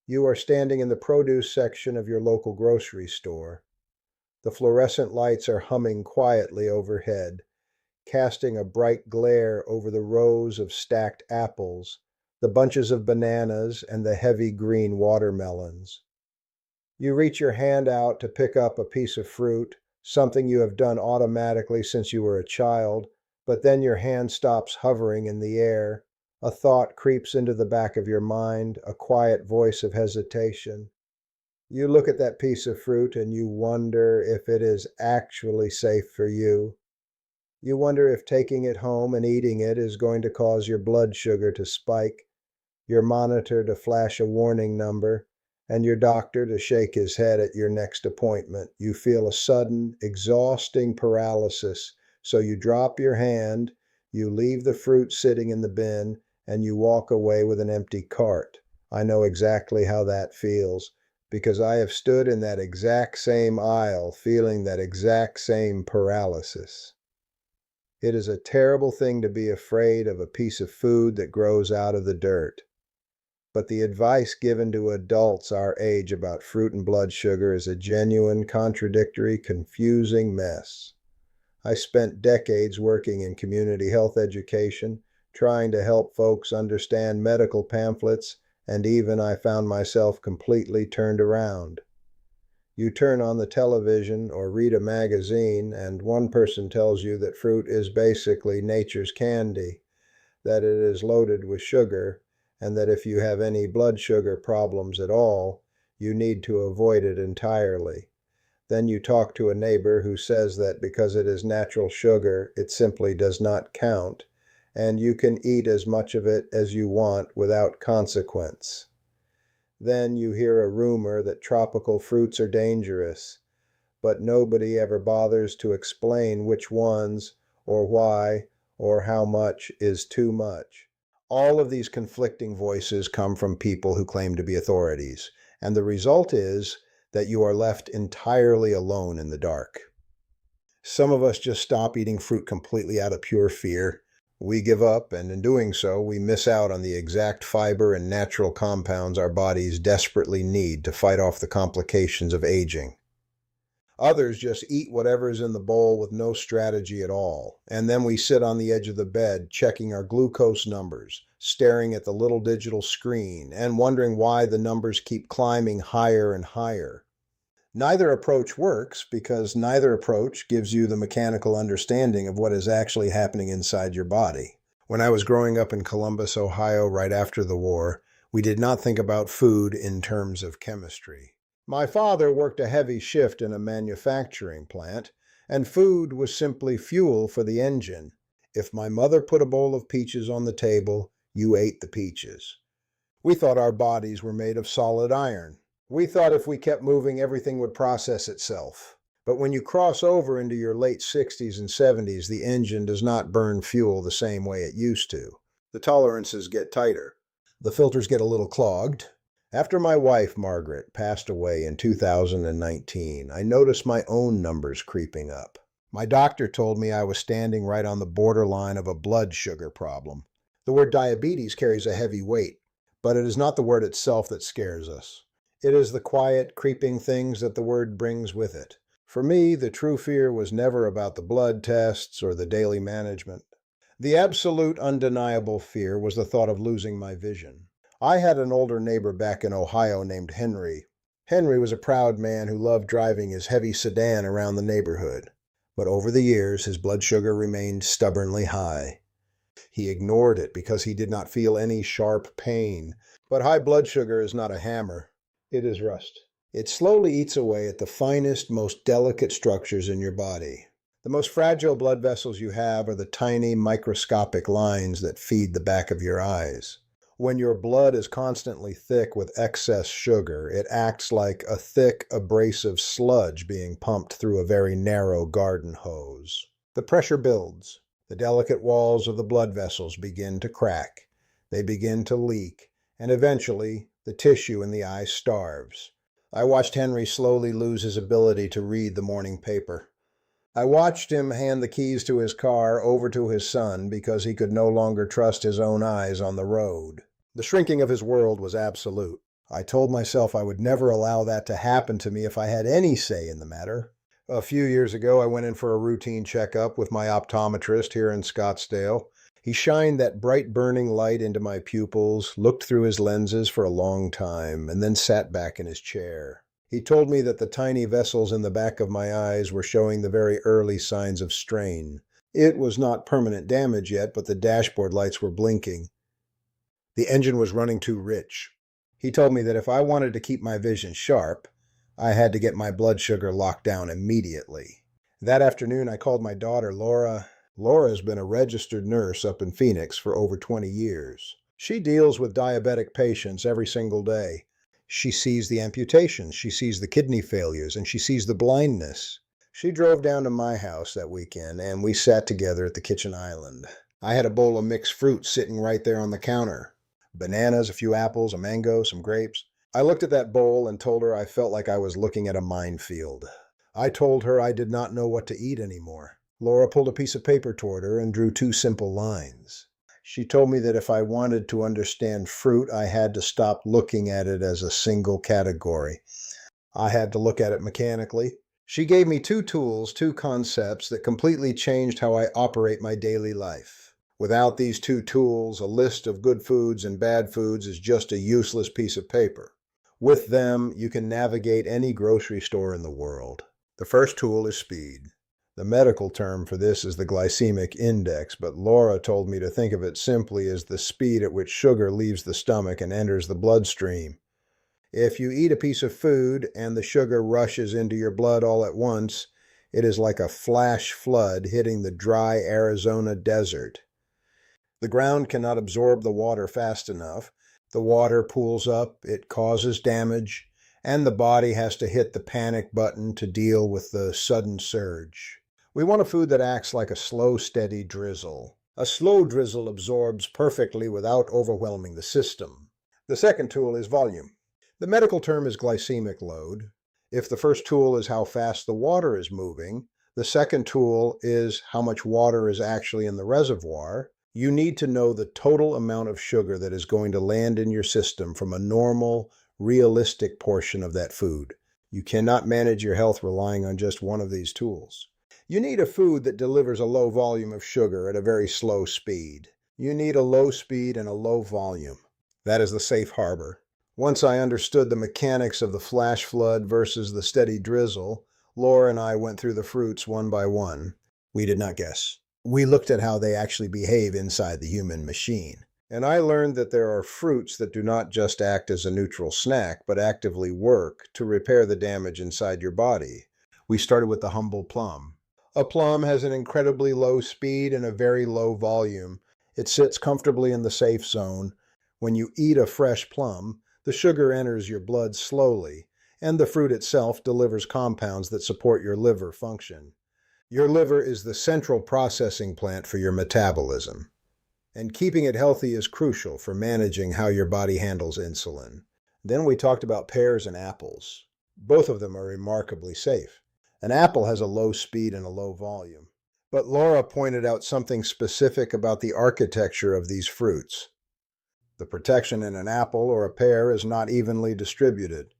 You are standing in the produce section of your local grocery store. The fluorescent lights are humming quietly overhead, casting a bright glare over the rows of stacked apples, the bunches of bananas, and the heavy green watermelons. You reach your hand out to pick up a piece of fruit, something you have done automatically since you were a child, but then your hand stops hovering in the air. A thought creeps into the back of your mind, a quiet voice of hesitation. You look at that piece of fruit and you wonder if it is actually safe for you. You wonder if taking it home and eating it is going to cause your blood sugar to spike, your monitor to flash a warning number, and your doctor to shake his head at your next appointment. You feel a sudden, exhausting paralysis, so you drop your hand, you leave the fruit sitting in the bin, and you walk away with an empty cart. I know exactly how that feels, because I have stood in that exact same aisle feeling that exact same paralysis. It is a terrible thing to be afraid of a piece of food that grows out of the dirt. But the advice given to adults our age about fruit and blood sugar is a genuine, contradictory, confusing mess. I spent decades working in community health education, trying to help folks understand medical pamphlets, and even I found myself completely turned around. You turn on the television or read a magazine, and one person tells you that fruit is basically nature's candy, that it is loaded with sugar, and that if you have any blood sugar problems at all, you need to avoid it entirely. Then you talk to a neighbor who says that because it is natural sugar, it simply does not count, and you can eat as much of it as you want without consequence. Then you hear a rumor that tropical fruits are dangerous, but nobody ever bothers to explain which ones, or why, or how much is too much. All of these conflicting voices come from people who claim to be authorities, and the result is that you are left entirely alone in the dark. Some of us just stop eating fruit completely out of pure fear. We give up, and in doing so, we miss out on the exact fiber and natural compounds our bodies desperately need to fight off the complications of aging. Others just eat whatever is in the bowl with no strategy at all, and then we sit on the edge of the bed checking our glucose numbers, staring at the little digital screen, and wondering why the numbers keep climbing higher and higher. Neither approach works because neither approach gives you the mechanical understanding of what is actually happening inside your body. When I was growing up in Columbus, Ohio, right after the war, we did not think about food in terms of chemistry. My father worked a heavy shift in a manufacturing plant, and food was simply fuel for the engine. If my mother put a bowl of peaches on the table, you ate the peaches. We thought our bodies were made of solid iron. We thought if we kept moving, everything would process itself. But when you cross over into your late 60s and 70s, the engine does not burn fuel the same way it used to. The tolerances get tighter. The filters get a little clogged. After my wife, Margaret, passed away in 2019, I noticed my own numbers creeping up. My doctor told me I was standing right on the borderline of a blood sugar problem. The word diabetes carries a heavy weight, but it is not the word itself that scares us. It is the quiet, creeping things that the word brings with it. For me, the true fear was never about the blood tests or the daily management. The absolute, undeniable fear was the thought of losing my vision. I had an older neighbor back in Ohio named Henry. Henry was a proud man who loved driving his heavy sedan around the neighborhood. But over the years, his blood sugar remained stubbornly high. He ignored it because he did not feel any sharp pain. But high blood sugar is not a hammer. It is rust. It slowly eats away at the finest, most delicate structures in your body. The most fragile blood vessels you have are the tiny, microscopic lines that feed the back of your eyes. When your blood is constantly thick with excess sugar, it acts like a thick, abrasive sludge being pumped through a very narrow garden hose. The pressure builds. The delicate walls of the blood vessels begin to crack. They begin to leak, and eventually, the tissue in the eye starves. I watched Henry slowly lose his ability to read the morning paper. I watched him hand the keys to his car over to his son because he could no longer trust his own eyes on the road. The shrinking of his world was absolute. I told myself I would never allow that to happen to me if I had any say in the matter. A few years ago, I went in for a routine checkup with my optometrist here in Scottsdale. He shined that bright burning light into my pupils, looked through his lenses for a long time, and then sat back in his chair. He told me that the tiny vessels in the back of my eyes were showing the very early signs of strain. It was not permanent damage yet, but the dashboard lights were blinking. The engine was running too rich. He told me that if I wanted to keep my vision sharp, I had to get my blood sugar locked down immediately. That afternoon, I called my daughter, Laura. Laura's been a registered nurse up in Phoenix for over 20 years. She deals with diabetic patients every single day. She sees the amputations, she sees the kidney failures, and she sees the blindness. She drove down to my house that weekend, and we sat together at the kitchen island. I had a bowl of mixed fruit sitting right there on the counter. Bananas, a few apples, a mango, some grapes. I looked at that bowl and told her I felt like I was looking at a minefield. I told her I did not know what to eat anymore. Laura pulled a piece of paper toward her and drew 2 simple lines. She told me that if I wanted to understand fruit, I had to stop looking at it as a single category. I had to look at it mechanically. She gave me 2 tools, 2 concepts that completely changed how I operate my daily life. Without these 2 tools, a list of good foods and bad foods is just a useless piece of paper. With them, you can navigate any grocery store in the world. The first tool is speed. The medical term for this is the glycemic index, but Laura told me to think of it simply as the speed at which sugar leaves the stomach and enters the bloodstream. If you eat a piece of food and the sugar rushes into your blood all at once, it is like a flash flood hitting the dry Arizona desert. The ground cannot absorb the water fast enough. The water pools up, it causes damage, and the body has to hit the panic button to deal with the sudden surge. We want a food that acts like a slow, steady drizzle. A slow drizzle absorbs perfectly without overwhelming the system. The second tool is volume. The medical term is glycemic load. If the first tool is how fast the water is moving, the second tool is how much water is actually in the reservoir. You need to know the total amount of sugar that is going to land in your system from a normal, realistic portion of that food. You cannot manage your health relying on just one of these tools. You need a food that delivers a low volume of sugar at a very slow speed. You need a low speed and a low volume. That is the safe harbor. Once I understood the mechanics of the flash flood versus the steady drizzle, Laura and I went through the fruits one by one. We did not guess. We looked at how they actually behave inside the human machine. And I learned that there are fruits that do not just act as a neutral snack, but actively work to repair the damage inside your body. We started with the humble plum. A plum has an incredibly low speed and a very low volume. It sits comfortably in the safe zone. When you eat a fresh plum, the sugar enters your blood slowly, and the fruit itself delivers compounds that support your liver function. Your liver is the central processing plant for your metabolism, and keeping it healthy is crucial for managing how your body handles insulin. Then we talked about pears and apples. Both of them are remarkably safe. An apple has a low speed and a low volume. But Laura pointed out something specific about the architecture of these fruits. The protection in an apple or a pear is not evenly distributed.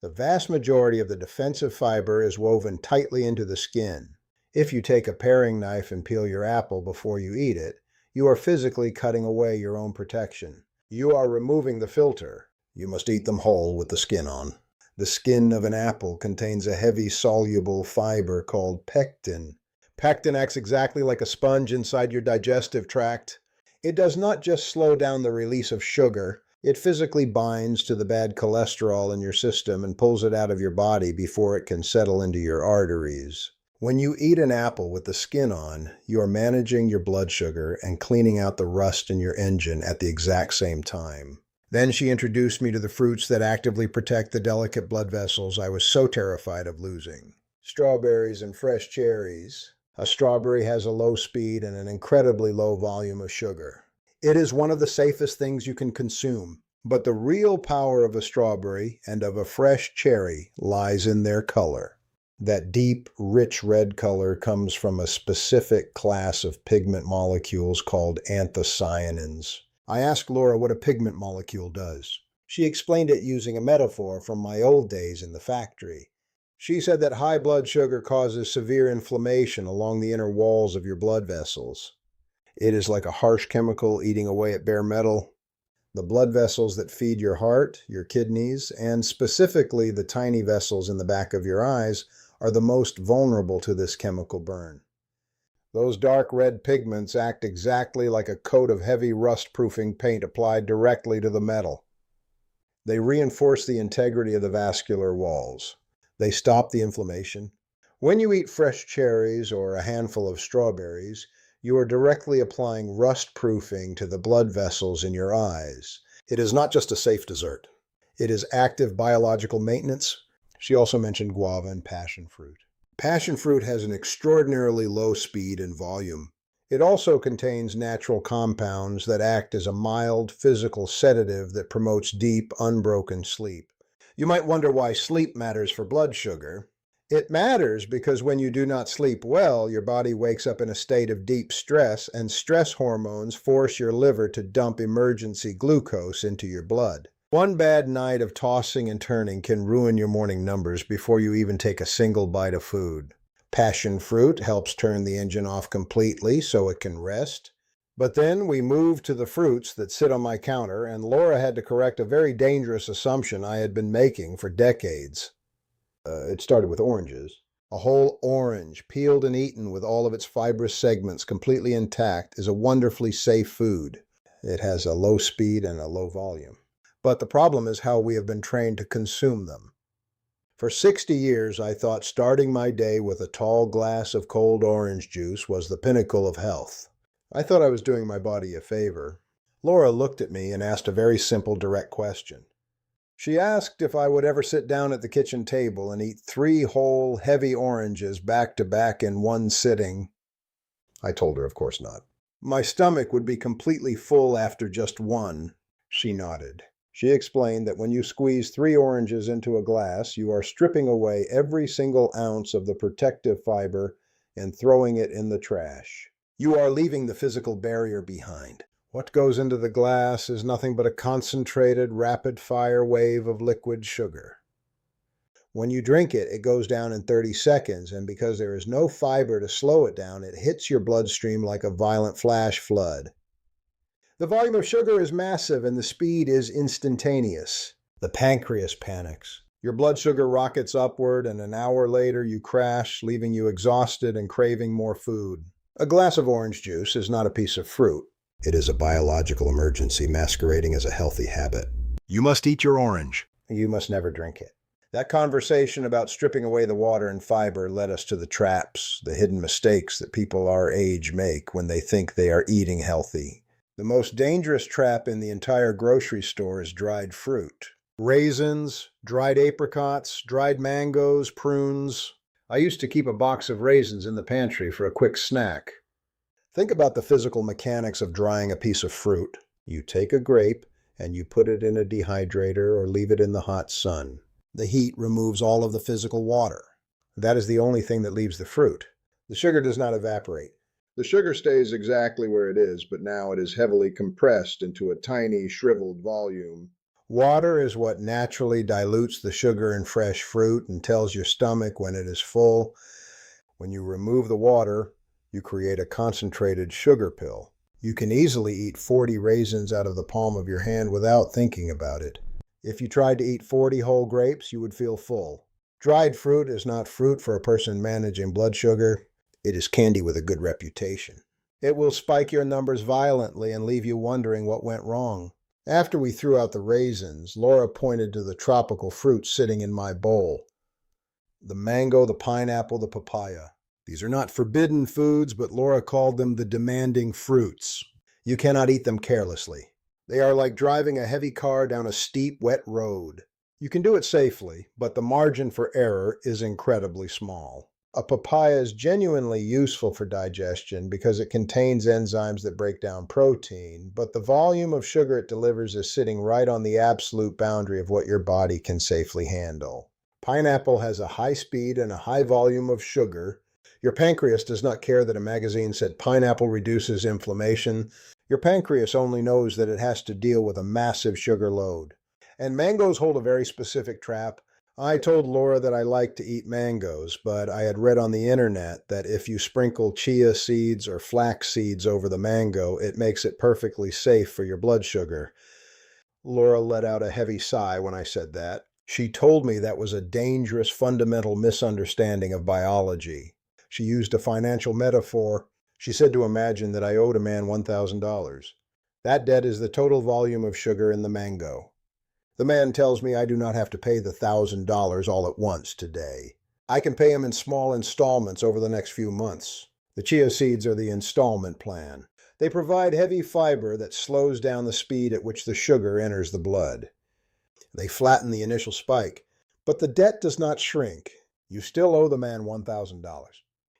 The vast majority of the defensive fiber is woven tightly into the skin. If you take a paring knife and peel your apple before you eat it, you are physically cutting away your own protection. You are removing the filter. You must eat them whole with the skin on. The skin of an apple contains a heavy soluble fiber called pectin. Pectin acts exactly like a sponge inside your digestive tract. It does not just slow down the release of sugar. It physically binds to the bad cholesterol in your system and pulls it out of your body before it can settle into your arteries. When you eat an apple with the skin on, you are managing your blood sugar and cleaning out the rust in your engine at the exact same time. Then she introduced me to the fruits that actively protect the delicate blood vessels I was so terrified of losing. Strawberries and fresh cherries. A strawberry has a low speed and an incredibly low volume of sugar. It is one of the safest things you can consume, but the real power of a strawberry and of a fresh cherry lies in their color. That deep, rich red color comes from a specific class of pigment molecules called anthocyanins. I asked Laura what a pigment molecule does. She explained it using a metaphor from my old days in the factory. She said that high blood sugar causes severe inflammation along the inner walls of your blood vessels. It is like a harsh chemical eating away at bare metal. The blood vessels that feed your heart, your kidneys, and specifically the tiny vessels in the back of your eyes are the most vulnerable to this chemical burn. Those dark red pigments act exactly like a coat of heavy rust-proofing paint applied directly to the metal. They reinforce the integrity of the vascular walls. They stop the inflammation. When you eat fresh cherries or a handful of strawberries, you are directly applying rust-proofing to the blood vessels in your eyes. It is not just a safe dessert. It is active biological maintenance. She also mentioned guava and passion fruit. Passion fruit has an extraordinarily low speed and volume. It also contains natural compounds that act as a mild physical sedative that promotes deep, unbroken sleep. You might wonder why sleep matters for blood sugar. It matters because when you do not sleep well, your body wakes up in a state of deep stress, and stress hormones force your liver to dump emergency glucose into your blood. One bad night of tossing and turning can ruin your morning numbers before you even take a single bite of food. Passion fruit helps turn the engine off completely so it can rest. But then we moved to the fruits that sit on my counter, and Laura had to correct a very dangerous assumption I had been making for decades. It started with oranges. A whole orange, peeled and eaten with all of its fibrous segments completely intact, is a wonderfully safe food. It has a low speed and a low volume. But the problem is how we have been trained to consume them. For 60 years, I thought starting my day with a tall glass of cold orange juice was the pinnacle of health. I thought I was doing my body a favor. Laura looked at me and asked a very simple, direct question. She asked if I would ever sit down at the kitchen table and eat 3 whole, heavy oranges back to back in one sitting. I told her, of course not. My stomach would be completely full after just one. She nodded. She explained that when you squeeze 3 oranges into a glass, you are stripping away every single ounce of the protective fiber and throwing it in the trash. You are leaving the physical barrier behind. What goes into the glass is nothing but a concentrated, rapid-fire wave of liquid sugar. When you drink it, it goes down in 30 seconds, and because there is no fiber to slow it down, it hits your bloodstream like a violent flash flood. The volume of sugar is massive, and the speed is instantaneous. The pancreas panics. Your blood sugar rockets upward, and an hour later you crash, leaving you exhausted and craving more food. A glass of orange juice is not a piece of fruit. It is a biological emergency masquerading as a healthy habit. You must eat your orange. You must never drink it. That conversation about stripping away the water and fiber led us to the traps, the hidden mistakes that people our age make when they think they are eating healthy. The most dangerous trap in the entire grocery store is dried fruit. Raisins, dried apricots, dried mangoes, prunes. I used to keep a box of raisins in the pantry for a quick snack. Think about the physical mechanics of drying a piece of fruit. You take a grape and you put it in a dehydrator or leave it in the hot sun. The heat removes all of the physical water. That is the only thing that leaves the fruit. The sugar does not evaporate. The sugar stays exactly where it is, but now it is heavily compressed into a tiny, shriveled volume. Water is what naturally dilutes the sugar in fresh fruit and tells your stomach when it is full. When you remove the water, you create a concentrated sugar pill. You can easily eat 40 raisins out of the palm of your hand without thinking about it. If you tried to eat 40 whole grapes, you would feel full. Dried fruit is not fruit for a person managing blood sugar. It is candy with a good reputation. It will spike your numbers violently and leave you wondering what went wrong. After we threw out the raisins, Laura pointed to the tropical fruits sitting in my bowl. The mango, the pineapple, the papaya. These are not forbidden foods, but Laura called them the demanding fruits. You cannot eat them carelessly. They are like driving a heavy car down a steep, wet road. You can do it safely, but the margin for error is incredibly small. A papaya is genuinely useful for digestion because it contains enzymes that break down protein, but the volume of sugar it delivers is sitting right on the absolute boundary of what your body can safely handle. Pineapple has a high speed and a high volume of sugar. Your pancreas does not care that a magazine said pineapple reduces inflammation. Your pancreas only knows that it has to deal with a massive sugar load. And mangoes hold a very specific trap. I told Laura that I like to eat mangoes, but I had read on the internet that if you sprinkle chia seeds or flax seeds over the mango, it makes it perfectly safe for your blood sugar. Laura let out a heavy sigh when I said that. She told me that was a dangerous fundamental misunderstanding of biology. She used a financial metaphor. She said to imagine that I owed a man $1,000. That debt is the total volume of sugar in the mango. The man tells me I do not have to pay the $1,000 all at once today. I can pay him in small installments over the next few months. The chia seeds are the installment plan. They provide heavy fiber that slows down the speed at which the sugar enters the blood. They flatten the initial spike, but the debt does not shrink. You still owe the man $1,000.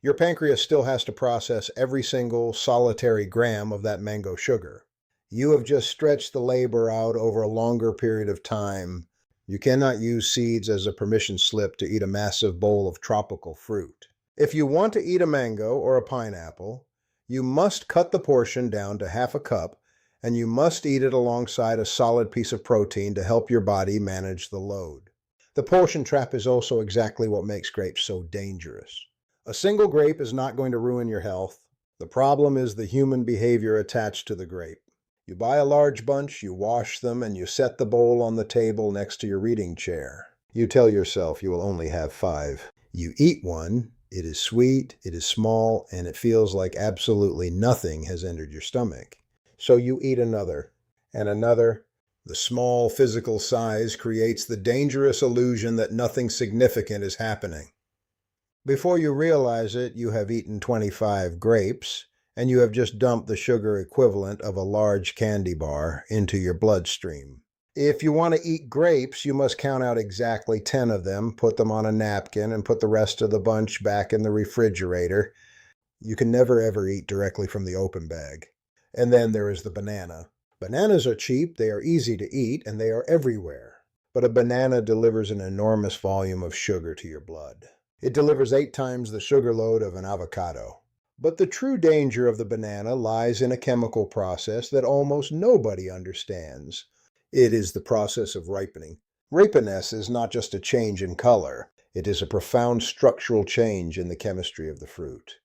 Your pancreas still has to process every single solitary gram of that mango sugar. You have just stretched the labor out over a longer period of time. You cannot use seeds as a permission slip to eat a massive bowl of tropical fruit. If you want to eat a mango or a pineapple, you must cut the portion down to half a cup, and you must eat it alongside a solid piece of protein to help your body manage the load. The portion trap is also exactly what makes grapes so dangerous. A single grape is not going to ruin your health. The problem is the human behavior attached to the grape. You buy a large bunch, you wash them, and you set the bowl on the table next to your reading chair. You tell yourself you will only have 5. You eat one, it is sweet, it is small, and it feels like absolutely nothing has entered your stomach. So you eat another, and another. The small physical size creates the dangerous illusion that nothing significant is happening. Before you realize it, you have eaten 25 grapes, and you have just dumped the sugar equivalent of a large candy bar into your bloodstream. If you want to eat grapes, you must count out exactly 10 of them, put them on a napkin, and put the rest of the bunch back in the refrigerator. You can never ever eat directly from the open bag. And then there is the banana. Bananas are cheap, they are easy to eat, and they are everywhere. But a banana delivers an enormous volume of sugar to your blood. It delivers 8 times the sugar load of an avocado. But the true danger of the banana lies in a chemical process that almost nobody understands. It is the process of ripening. Ripeness is not just a change in color. It is a profound structural change in the chemistry of the fruit.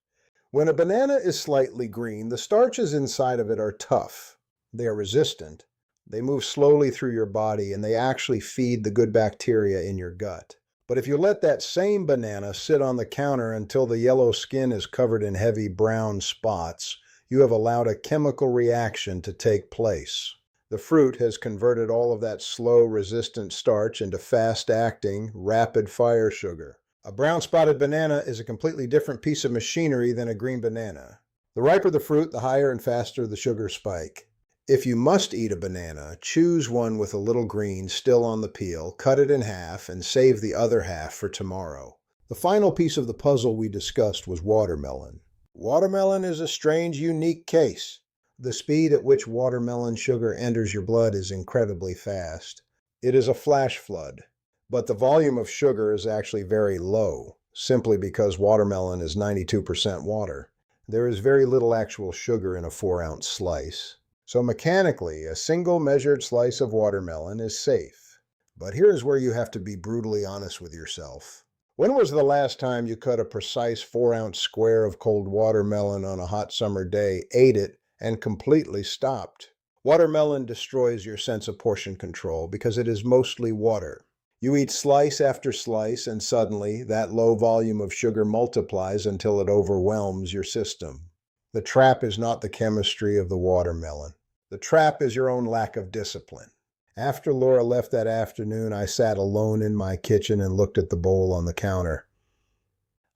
When a banana is slightly green, the starches inside of it are tough. They are resistant. They move slowly through your body, and they actually feed the good bacteria in your gut. But if you let that same banana sit on the counter until the yellow skin is covered in heavy brown spots, you have allowed a chemical reaction to take place. The fruit has converted all of that slow, resistant starch into fast-acting, rapid-fire sugar. A brown-spotted banana is a completely different piece of machinery than a green banana. The riper the fruit, the higher and faster the sugar spike. If you must eat a banana, choose one with a little green still on the peel, cut it in half, and save the other half for tomorrow. The final piece of the puzzle we discussed was watermelon. Watermelon is a strange, unique case. The speed at which watermelon sugar enters your blood is incredibly fast. It is a flash flood, but the volume of sugar is actually very low, simply because watermelon is 92% water. There is very little actual sugar in a 4-ounce slice. So mechanically, a single measured slice of watermelon is safe. But here's where you have to be brutally honest with yourself. When was the last time you cut a precise 4-ounce square of cold watermelon on a hot summer day, ate it, and completely stopped? Watermelon destroys your sense of portion control because it is mostly water. You eat slice after slice, and suddenly that low volume of sugar multiplies until it overwhelms your system. The trap is not the chemistry of the watermelon. The trap is your own lack of discipline. After Laura left that afternoon, I sat alone in my kitchen and looked at the bowl on the counter.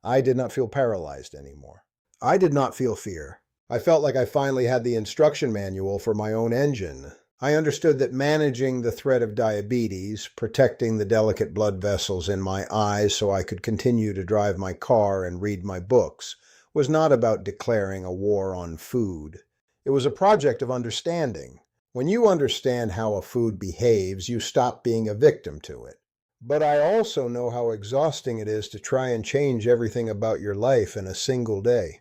I did not feel paralyzed anymore. I did not feel fear. I felt like I finally had the instruction manual for my own engine. I understood that managing the threat of diabetes, protecting the delicate blood vessels in my eyes so I could continue to drive my car and read my books, was not about declaring a war on food. It was a project of understanding. When you understand how a food behaves, you stop being a victim to it. But I also know how exhausting it is to try and change everything about your life in a single day.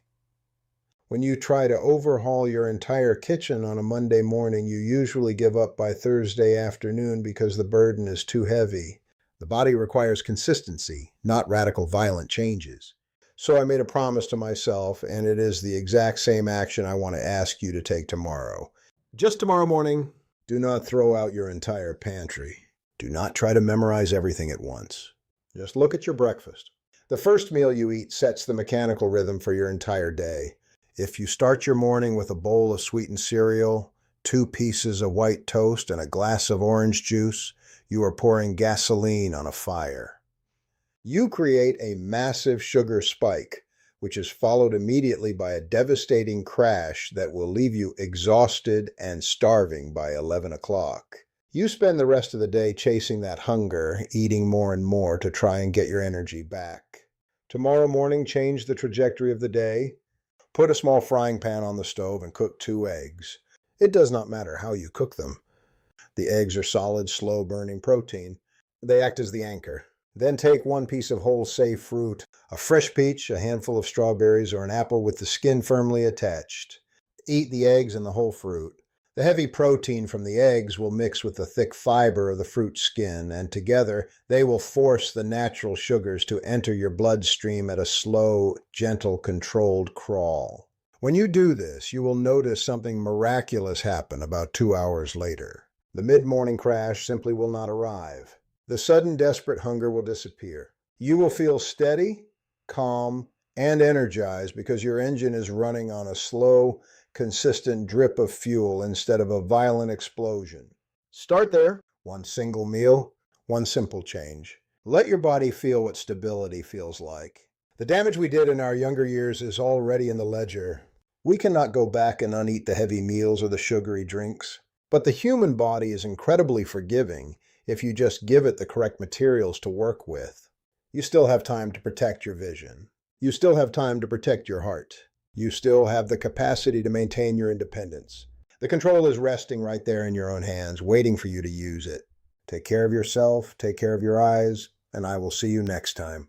When you try to overhaul your entire kitchen on a Monday morning, you usually give up by Thursday afternoon because the burden is too heavy. The body requires consistency, not radical violent changes. So I made a promise to myself, and it is the exact same action I want to ask you to take tomorrow. Just tomorrow morning, do not throw out your entire pantry. Do not try to memorize everything at once. Just look at your breakfast. The first meal you eat sets the mechanical rhythm for your entire day. If you start your morning with a bowl of sweetened cereal, 2 pieces of white toast, and a glass of orange juice, you are pouring gasoline on a fire. You create a massive sugar spike, which is followed immediately by a devastating crash that will leave you exhausted and starving by 11 o'clock. You spend the rest of the day chasing that hunger, eating more and more to try and get your energy back. Tomorrow morning, change the trajectory of the day. Put a small frying pan on the stove and cook 2 eggs. It does not matter how you cook them. The eggs are solid, slow-burning protein. They act as the anchor. Then take 1 piece of whole safe fruit, a fresh peach, a handful of strawberries, or an apple with the skin firmly attached. Eat the eggs and the whole fruit. The heavy protein from the eggs will mix with the thick fiber of the fruit skin, and together they will force the natural sugars to enter your bloodstream at a slow, gentle, controlled crawl. When you do this, you will notice something miraculous happen about 2 hours later. The mid-morning crash simply will not arrive. The sudden desperate hunger will disappear. You will feel steady, calm, and energized because your engine is running on a slow, consistent drip of fuel instead of a violent explosion. Start there. 1 single meal, 1 simple change. Let your body feel what stability feels like. The damage we did in our younger years is already in the ledger. We cannot go back and uneat the heavy meals or the sugary drinks. But the human body is incredibly forgiving if you just give it the correct materials to work with. You still have time to protect your vision. You still have time to protect your heart. You still have the capacity to maintain your independence. The control is resting right there in your own hands, waiting for you to use it. Take care of yourself, take care of your eyes, and I will see you next time.